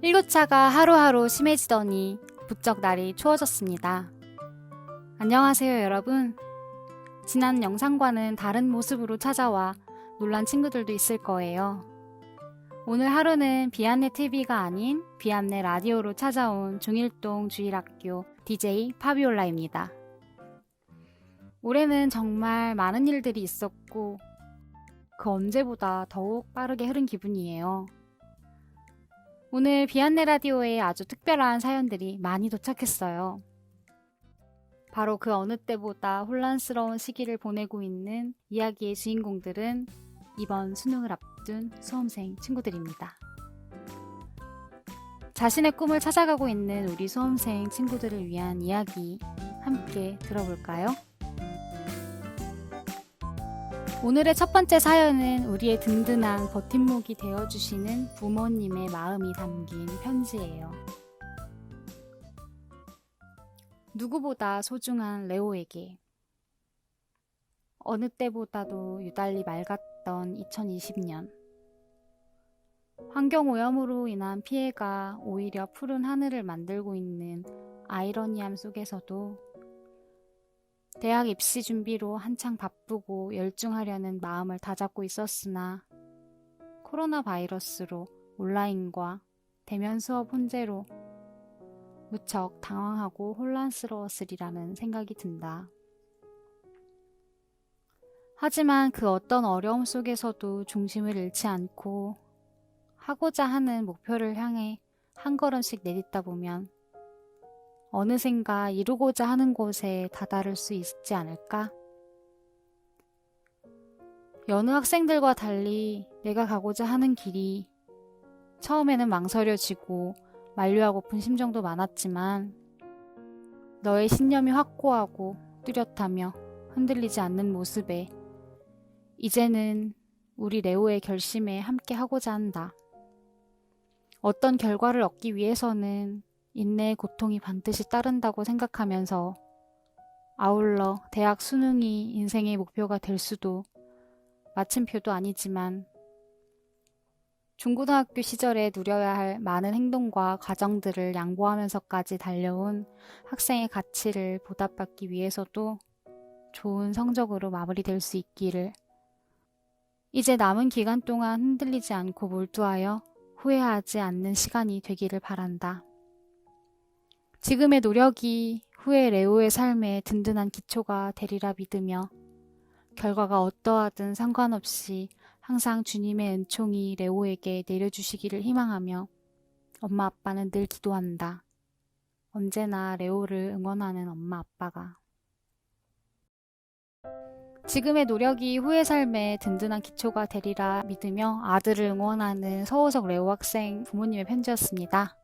일교차가 하루하루 심해지더니 부쩍 날이 추워졌습니다. 안녕하세요, 여러분. 지난 영상과는 다른 모습으로 찾아와 놀란 친구들도 있을 거예요. 오늘 하루는 비안내 TV가 아닌 비안내 라디오로 찾아온 중일동 주일학교 DJ 파비올라입니다. 올해는 정말 많은 일들이 있었고 그 언제보다 더욱 빠르게 흐른 기분이에요. 오늘 비안내 라디오에 아주 특별한 사연들이 많이 도착했어요. 바로 그 어느 때보다 혼란스러운 시기를 보내고 있는 이야기의 주인공들은 이번 수능을 앞둔 수험생 친구들입니다. 자신의 꿈을 찾아가고 있는 우리 수험생 친구들을 위한 이야기 함께 들어볼까요? 오늘의 첫 번째 사연은 우리의 든든한 버팀목이 되어주시는 부모님의 마음이 담긴 편지예요. 누구보다 소중한 레오에게 어느 때보다도 유달리 맑았던 2020년. 환경오염으로 인한 피해가 오히려 푸른 하늘을 만들고 있는 아이러니함 속에서도 대학 입시 준비로 한창 바쁘고 열중하려는 마음을 다잡고 있었으나 코로나 바이러스로 온라인과 대면 수업 혼재로 무척 당황하고 혼란스러웠으리라는 생각이 든다. 하지만 그 어떤 어려움 속에서도 중심을 잃지 않고 하고자 하는 목표를 향해 한 걸음씩 내딛다 보면 어느샌가 이루고자 하는 곳에 다다를 수 있지 않을까? 여느 학생들과 달리 내가 가고자 하는 길이 처음에는 망설여지고 만류하고픈 심정도 많았지만 너의 신념이 확고하고 뚜렷하며 흔들리지 않는 모습에 이제는 우리 레오의 결심에 함께 하고자 한다. 어떤 결과를 얻기 위해서는 인내의 고통이 반드시 따른다고 생각하면서 아울러 대학 수능이 인생의 목표가 될 수도 마침표도 아니지만 중고등학교 시절에 누려야 할 많은 행동과 과정들을 양보하면서까지 달려온 학생의 가치를 보답받기 위해서도 좋은 성적으로 마무리될 수 있기를 이제 남은 기간 동안 흔들리지 않고 몰두하여 후회하지 않는 시간이 되기를 바란다. 지금의 노력이 후에 레오의 삶에 든든한 기초가 되리라 믿으며 결과가 어떠하든 상관없이 항상 주님의 은총이 레오에게 내려주시기를 희망하며 엄마 아빠는 늘 기도한다. 언제나 레오를 응원하는 엄마 아빠가. 지금의 노력이 후의 삶에 든든한 기초가 되리라 믿으며 아들을 응원하는 서우석 레오 학생 부모님의 편지였습니다.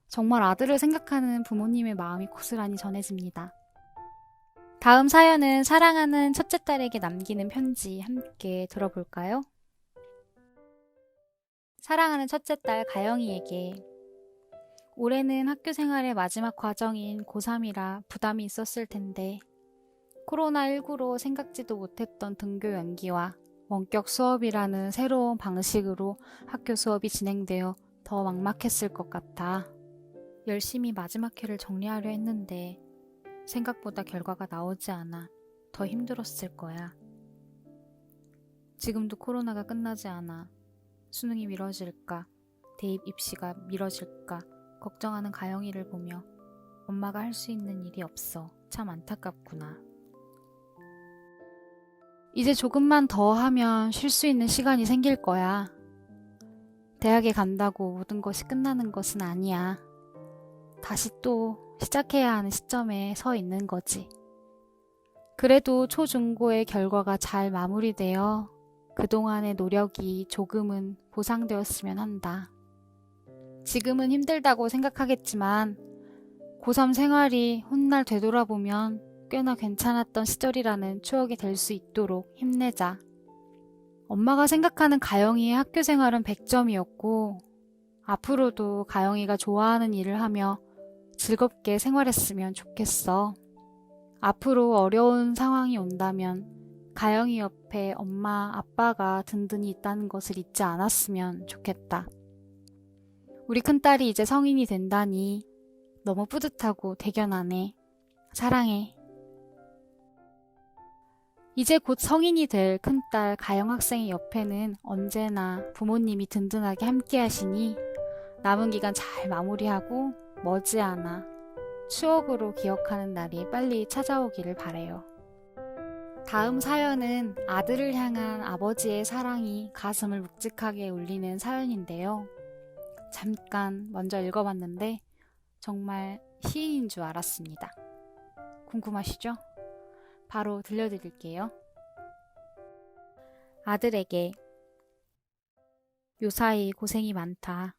정말 아들을 생각하는 부모님의 마음이 고스란히 전해집니다. 다음 사연은 사랑하는 첫째 딸에게 남기는 편지 함께 들어볼까요? 사랑하는 첫째 딸 가영이에게 올해는 학교 생활의 마지막 과정인 고3이라 부담이 있었을 텐데 코로나19로 생각지도 못했던 등교 연기와 원격 수업이라는 새로운 방식으로 학교 수업이 진행되어 더 막막했을 것 같아. 열심히 마지막 회를 정리하려 했는데 생각보다 결과가 나오지 않아 더 힘들었을 거야. 지금도 코로나가 끝나지 않아 수능이 미뤄질까, 대입 입시가 미뤄질까 걱정하는 가영이를 보며 엄마가 할 수 있는 일이 없어 참 안타깝구나. 이제 조금만 더 하면 쉴 수 있는 시간이 생길 거야. 대학에 간다고 모든 것이 끝나는 것은 아니야. 다시 또 시작해야 하는 시점에 서 있는 거지. 그래도 초중고의 결과가 잘 마무리되어 그동안의 노력이 조금은 보상되었으면 한다. 지금은 힘들다고 생각하겠지만 고3 생활이 훗날 되돌아보면 꽤나 괜찮았던 시절이라는 추억이 될 수 있도록 힘내자. 엄마가 생각하는 가영이의 학교 생활은 100점이었고 앞으로도 가영이가 좋아하는 일을 하며 즐겁게 생활했으면 좋겠어. 앞으로 어려운 상황이 온다면 가영이 옆에 엄마, 아빠가 든든히 있다는 것을 잊지 않았으면 좋겠다. 우리 큰딸이 이제 성인이 된다니 너무 뿌듯하고 대견하네. 사랑해. 이제 곧 성인이 될 큰딸 가영 학생의 옆에는 언제나 부모님이 든든하게 함께 하시니 남은 기간 잘 마무리하고 머지않아 추억으로 기억하는 날이 빨리 찾아오기를 바래요. 다음 사연은 아들을 향한 아버지의 사랑이 가슴을 묵직하게 울리는 사연인데요. 잠깐 먼저 읽어봤는데 정말 시인인 줄 알았습니다. 궁금하시죠? 바로 들려드릴게요. 아들에게 요사이 고생이 많다.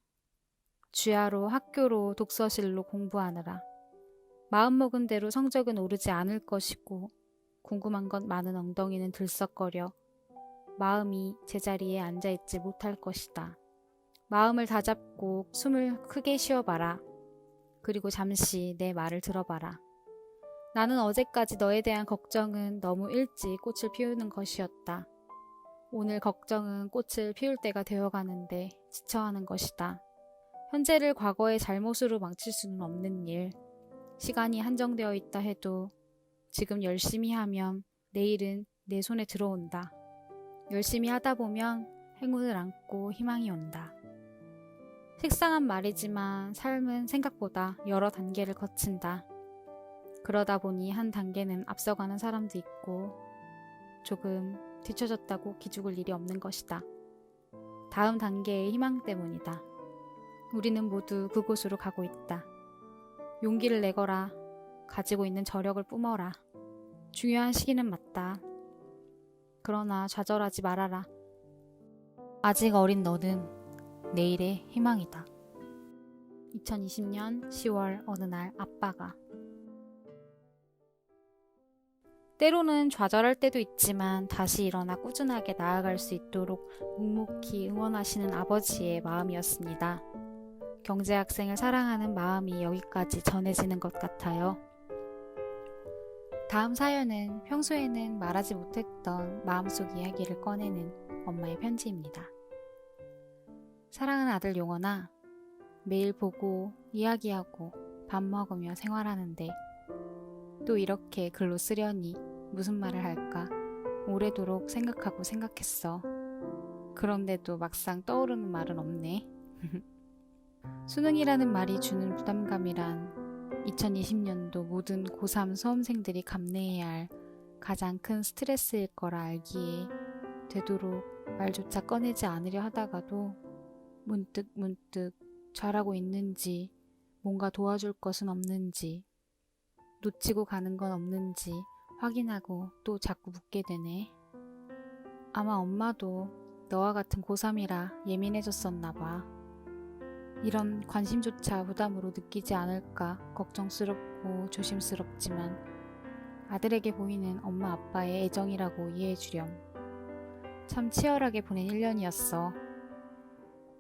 주야로 학교로 독서실로 공부하느라 마음먹은 대로 성적은 오르지 않을 것이고 궁금한 것 많은 엉덩이는 들썩거려 마음이 제자리에 앉아있지 못할 것이다. 마음을 다잡고 숨을 크게 쉬어봐라. 그리고 잠시 내 말을 들어봐라. 나는 어제까지 너에 대한 걱정은 너무 일찍 꽃을 피우는 것이었다. 오늘 걱정은 꽃을 피울 때가 되어가는데 지쳐하는 것이다. 현재를 과거의 잘못으로 망칠 수는 없는 일. 시간이 한정되어 있다 해도 지금 열심히 하면 내일은 내 손에 들어온다. 열심히 하다 보면 행운을 안고 희망이 온다. 식상한 말이지만 삶은 생각보다 여러 단계를 거친다. 그러다 보니 한 단계는 앞서가는 사람도 있고 조금 뒤처졌다고 기죽을 일이 없는 것이다. 다음 단계의 희망 때문이다. 우리는 모두 그곳으로 가고 있다. 용기를 내거라. 가지고 있는 저력을 뿜어라. 중요한 시기는 맞다. 그러나 좌절하지 말아라. 아직 어린 너는 내일의 희망이다. 2020년 10월 어느 날 아빠가 때로는 좌절할 때도 있지만 다시 일어나 꾸준하게 나아갈 수 있도록 묵묵히 응원하시는 아버지의 마음이었습니다. 경제학생을 사랑하는 마음이 여기까지 전해지는 것 같아요. 다음 사연은 평소에는 말하지 못했던 마음속 이야기를 꺼내는 엄마의 편지입니다. 사랑하는 아들 용원아, 매일 보고 이야기하고 밥 먹으며 생활하는데 또 이렇게 글로 쓰려니 무슨 말을 할까 오래도록 생각하고 생각했어. 그런데도 막상 떠오르는 말은 없네. 수능이라는 말이 주는 부담감이란 2020년도 모든 고3 수험생들이 감내해야 할 가장 큰 스트레스일 거라 알기에 되도록 말조차 꺼내지 않으려 하다가도 문득 잘하고 있는지 뭔가 도와줄 것은 없는지 놓치고 가는 건 없는지 확인하고 또 자꾸 묻게 되네. 아마 엄마도 너와 같은 고3이라 예민해졌었나 봐. 이런 관심조차 부담으로 느끼지 않을까 걱정스럽고 조심스럽지만 아들에게 보이는 엄마 아빠의 애정이라고 이해해주렴. 참 치열하게 보낸 1년이었어.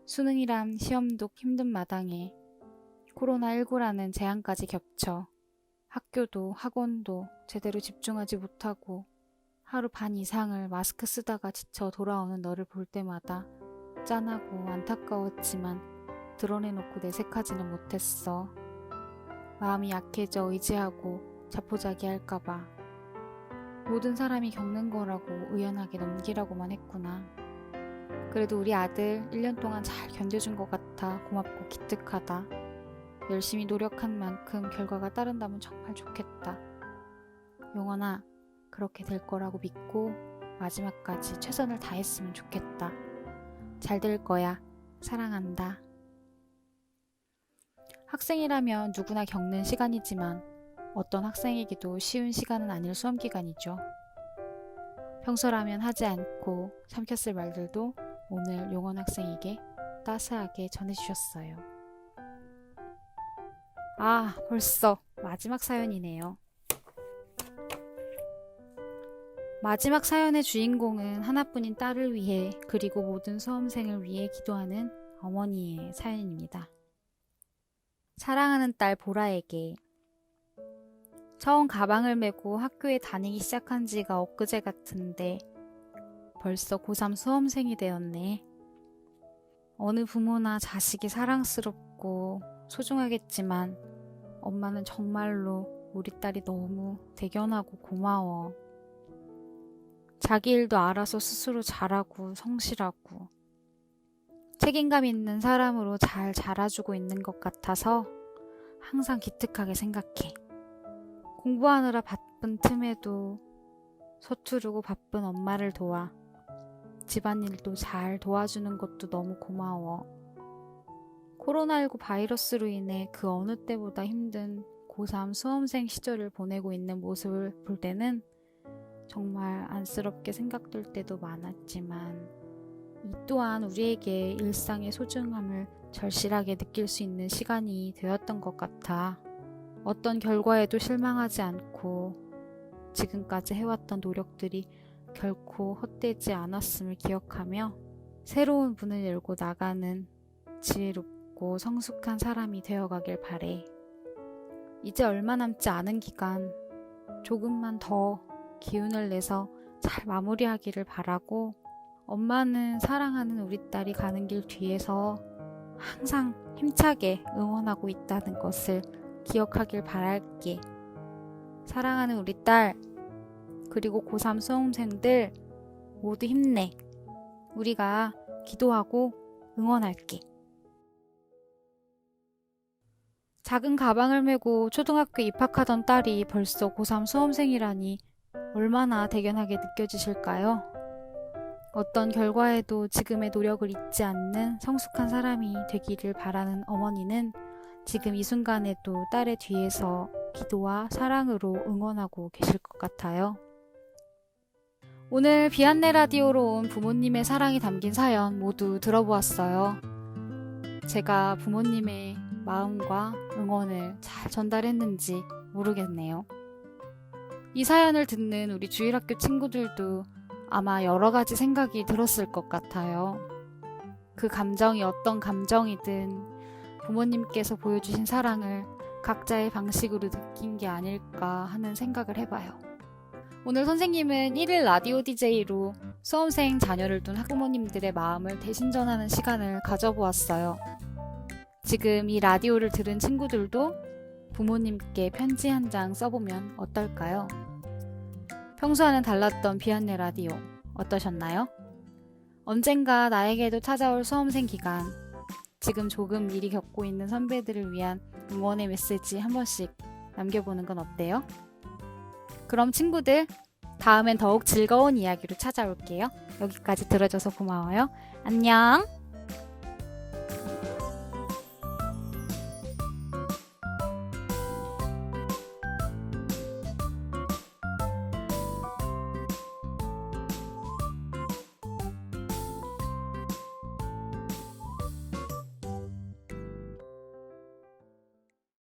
수능이란 시험도 힘든 마당에 코로나19라는 재앙까지 겹쳐 학교도 학원도 제대로 집중하지 못하고 하루 반 이상을 마스크 쓰다가 지쳐 돌아오는 너를 볼 때마다 짠하고 안타까웠지만 드러내놓고 내색하지는 못했어. 마음이 약해져 의지하고 자포자기할까봐 모든 사람이 겪는 거라고 의연하게 넘기라고만 했구나. 그래도 우리 아들 1년 동안 잘 견뎌준 것 같아 고맙고 기특하다. 열심히 노력한 만큼 결과가 따른다면 정말 좋겠다. 용원아, 그렇게 될 거라고 믿고 마지막까지 최선을 다했으면 좋겠다. 잘 될 거야. 사랑한다. 학생이라면 누구나 겪는 시간이지만 어떤 학생에게도 쉬운 시간은 아닐 수험기간이죠. 평소라면 하지 않고 삼켰을 말들도 오늘 용원 학생에게 따스하게 전해주셨어요. 아, 벌써 마지막 사연이네요. 마지막 사연의 주인공은 하나뿐인 딸을 위해 그리고 모든 수험생을 위해 기도하는 어머니의 사연입니다. 사랑하는 딸 보라에게 처음 가방을 메고 학교에 다니기 시작한 지가 엊그제 같은데 벌써 고3 수험생이 되었네. 어느 부모나 자식이 사랑스럽고 소중하겠지만 엄마는 정말로 우리 딸이 너무 대견하고 고마워. 자기 일도 알아서 스스로 잘하고 성실하고 책임감 있는 사람으로 잘 자라주고 있는 것 같아서 항상 기특하게 생각해. 공부하느라 바쁜 틈에도 서투르고 바쁜 엄마를 도와 집안일도 잘 도와주는 것도 너무 고마워. 코로나19 바이러스로 인해 그 어느 때보다 힘든 고3 수험생 시절을 보내고 있는 모습을 볼 때는 정말 안쓰럽게 생각될 때도 많았지만 이 또한 우리에게 일상의 소중함을 절실하게 느낄 수 있는 시간이 되었던 것 같아. 어떤 결과에도 실망하지 않고 지금까지 해왔던 노력들이 결코 헛되지 않았음을 기억하며 새로운 문을 열고 나가는 지혜롭고 성숙한 사람이 되어가길 바래. 이제 얼마 남지 않은 기간 조금만 더 기운을 내서 잘 마무리하기를 바라고 엄마는 사랑하는 우리 딸이 가는 길 뒤에서 항상 힘차게 응원하고 있다는 것을 기억하길 바랄게. 사랑하는 우리 딸, 그리고 고3 수험생들 모두 힘내. 우리가 기도하고 응원할게. 작은 가방을 메고 초등학교 입학하던 딸이 벌써 고3 수험생이라니 얼마나 대견하게 느껴지실까요? 어떤 결과에도 지금의 노력을 잊지 않는 성숙한 사람이 되기를 바라는 어머니는 지금 이 순간에도 딸의 뒤에서 기도와 사랑으로 응원하고 계실 것 같아요. 오늘 비안내 라디오로 온 부모님의 사랑이 담긴 사연 모두 들어보았어요. 제가 부모님의 마음과 응원을 잘 전달했는지 모르겠네요. 이 사연을 듣는 우리 주일학교 친구들도 아마 여러 가지 생각이 들었을 것 같아요. 그 감정이 어떤 감정이든 부모님께서 보여주신 사랑을 각자의 방식으로 느낀 게 아닐까 하는 생각을 해봐요. 오늘 선생님은 1일 라디오 DJ로 수험생 자녀를 둔 학부모님들의 마음을 대신 전하는 시간을 가져보았어요. 지금 이 라디오를 들은 친구들도 부모님께 편지 한 장 써보면 어떨까요? 평소와는 달랐던 비안내 라디오 어떠셨나요? 언젠가 나에게도 찾아올 수험생 기간, 지금 조금 일이 겪고 있는 선배들을 위한 응원의 메시지 한 번씩 남겨보는 건 어때요? 그럼 친구들, 다음엔 더욱 즐거운 이야기로 찾아올게요. 여기까지 들어줘서 고마워요. 안녕!